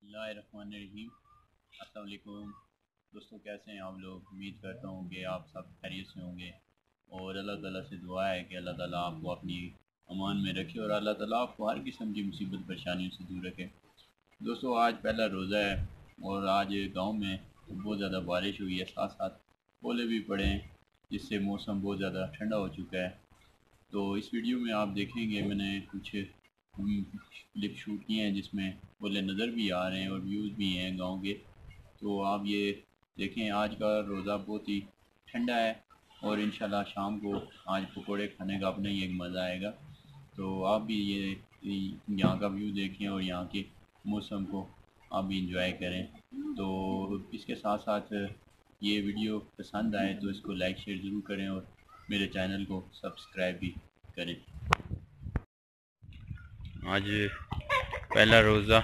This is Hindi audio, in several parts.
बिस्मिल्लाहिर्रहमानिर्रहीम। अस्सलाम वालेकुम दोस्तों, कैसे हैं आप लोग। उम्मीद करता हूँ कि आप सब खैरियत से होंगे और अल्लाह ताला से दुआ है कि अल्लाह ताला आपको अपनी अमान में रखे और अल्लाह ताला आपको हर किस्म की मुसीबत परेशानियों से दूर रखे। दोस्तों, आज पहला रोज़ा है और आज गांव में बहुत ज़्यादा बारिश हुई है, साथ साथ ओले भी पड़े हैं, जिससे मौसम बहुत ज़्यादा ठंडा हो चुका है। तो इस वीडियो में आप देखेंगे मैंने कुछ क्लिप शूट किए हैं जिसमें ओले नज़र भी आ रहे हैं और व्यूज़ भी हैं गांव के। तो आप ये देखें, आज का रोज़ा बहुत ही ठंडा है और इंशाल्लाह शाम को आज पकोड़े खाने का अपना ही एक मज़ा आएगा। तो आप भी ये यहाँ का व्यू देखें और यहाँ के मौसम को आप भी इंजॉय करें। तो इसके साथ साथ ये वीडियो पसंद आए तो इसको लाइक शेयर ज़रूर करें और मेरे चैनल को सब्सक्राइब भी करें। आज पहला रोज़ा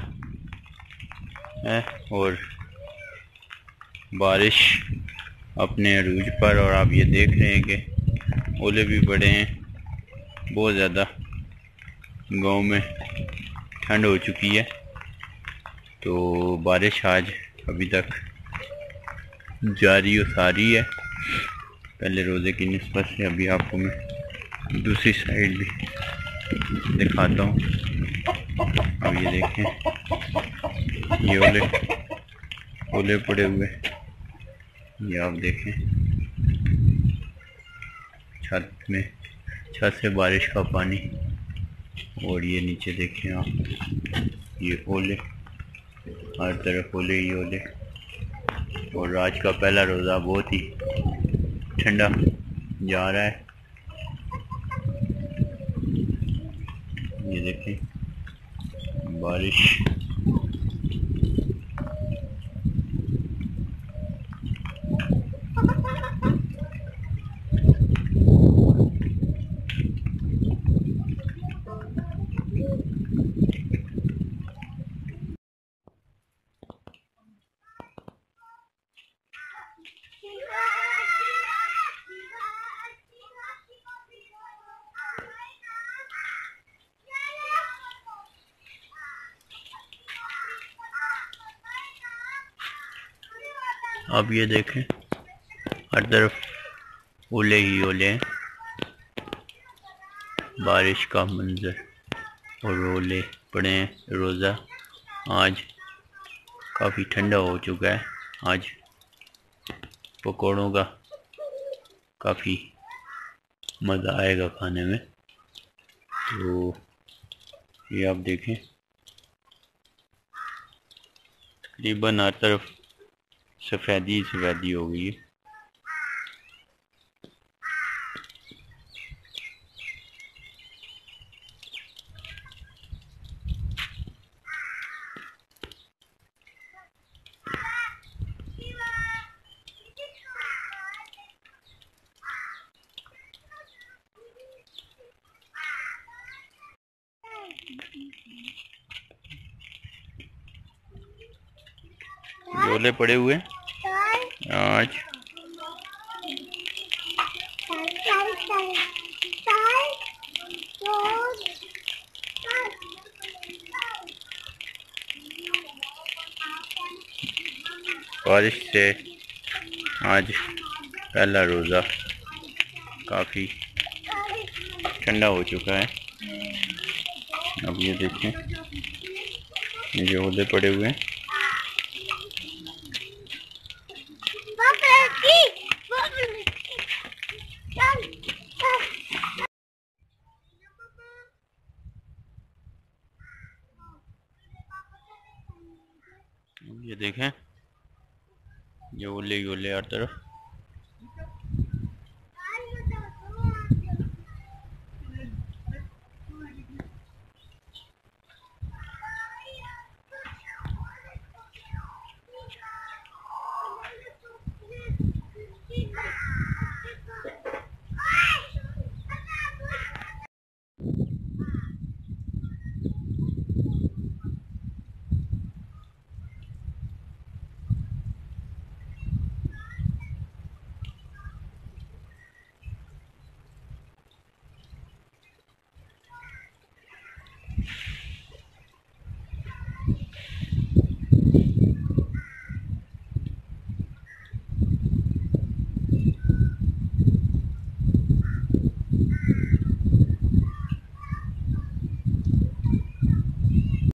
है और बारिश अपने अरूज पर, और आप ये देख रहे हैं कि ओले भी पड़े हैं। बहुत ज़्यादा गांव में ठंड हो चुकी है, तो बारिश आज अभी तक जारी और सारी है। पहले रोज़े की निस्बत से अभी आपको मैं दूसरी साइड भी दिखाता हूँ। अब ये देखें, ये ओले पड़े हुए, ये आप देखें छत से बारिश का पानी, और ये नीचे देखें आप, ये ओले, हर तरफ ओले ही ओले। और आज का पहला रोज़ा बहुत ही ठंडा जा रहा है। ये देखें बारिश, अब ये देखें हर तरफ ओले ही ओले हैं। बारिश का मंजर और ओले पड़े हैं। रोज़ा आज काफ़ी ठंडा हो चुका है। आज पकौड़ों का काफ़ी मज़ा आएगा खाने में। तो ये आप देखें, तकरीबन हर तरफ सफ़ेदी सफ़ेदी हो गई है। ओले पड़े हुए आज। बारिश से आज पहला रोज़ा काफ़ी ठंडा हो चुका है। अब ये देखें, ये ओले पड़े हुए हैं। ये देखें, ये ओले ही ओले हर तरफ।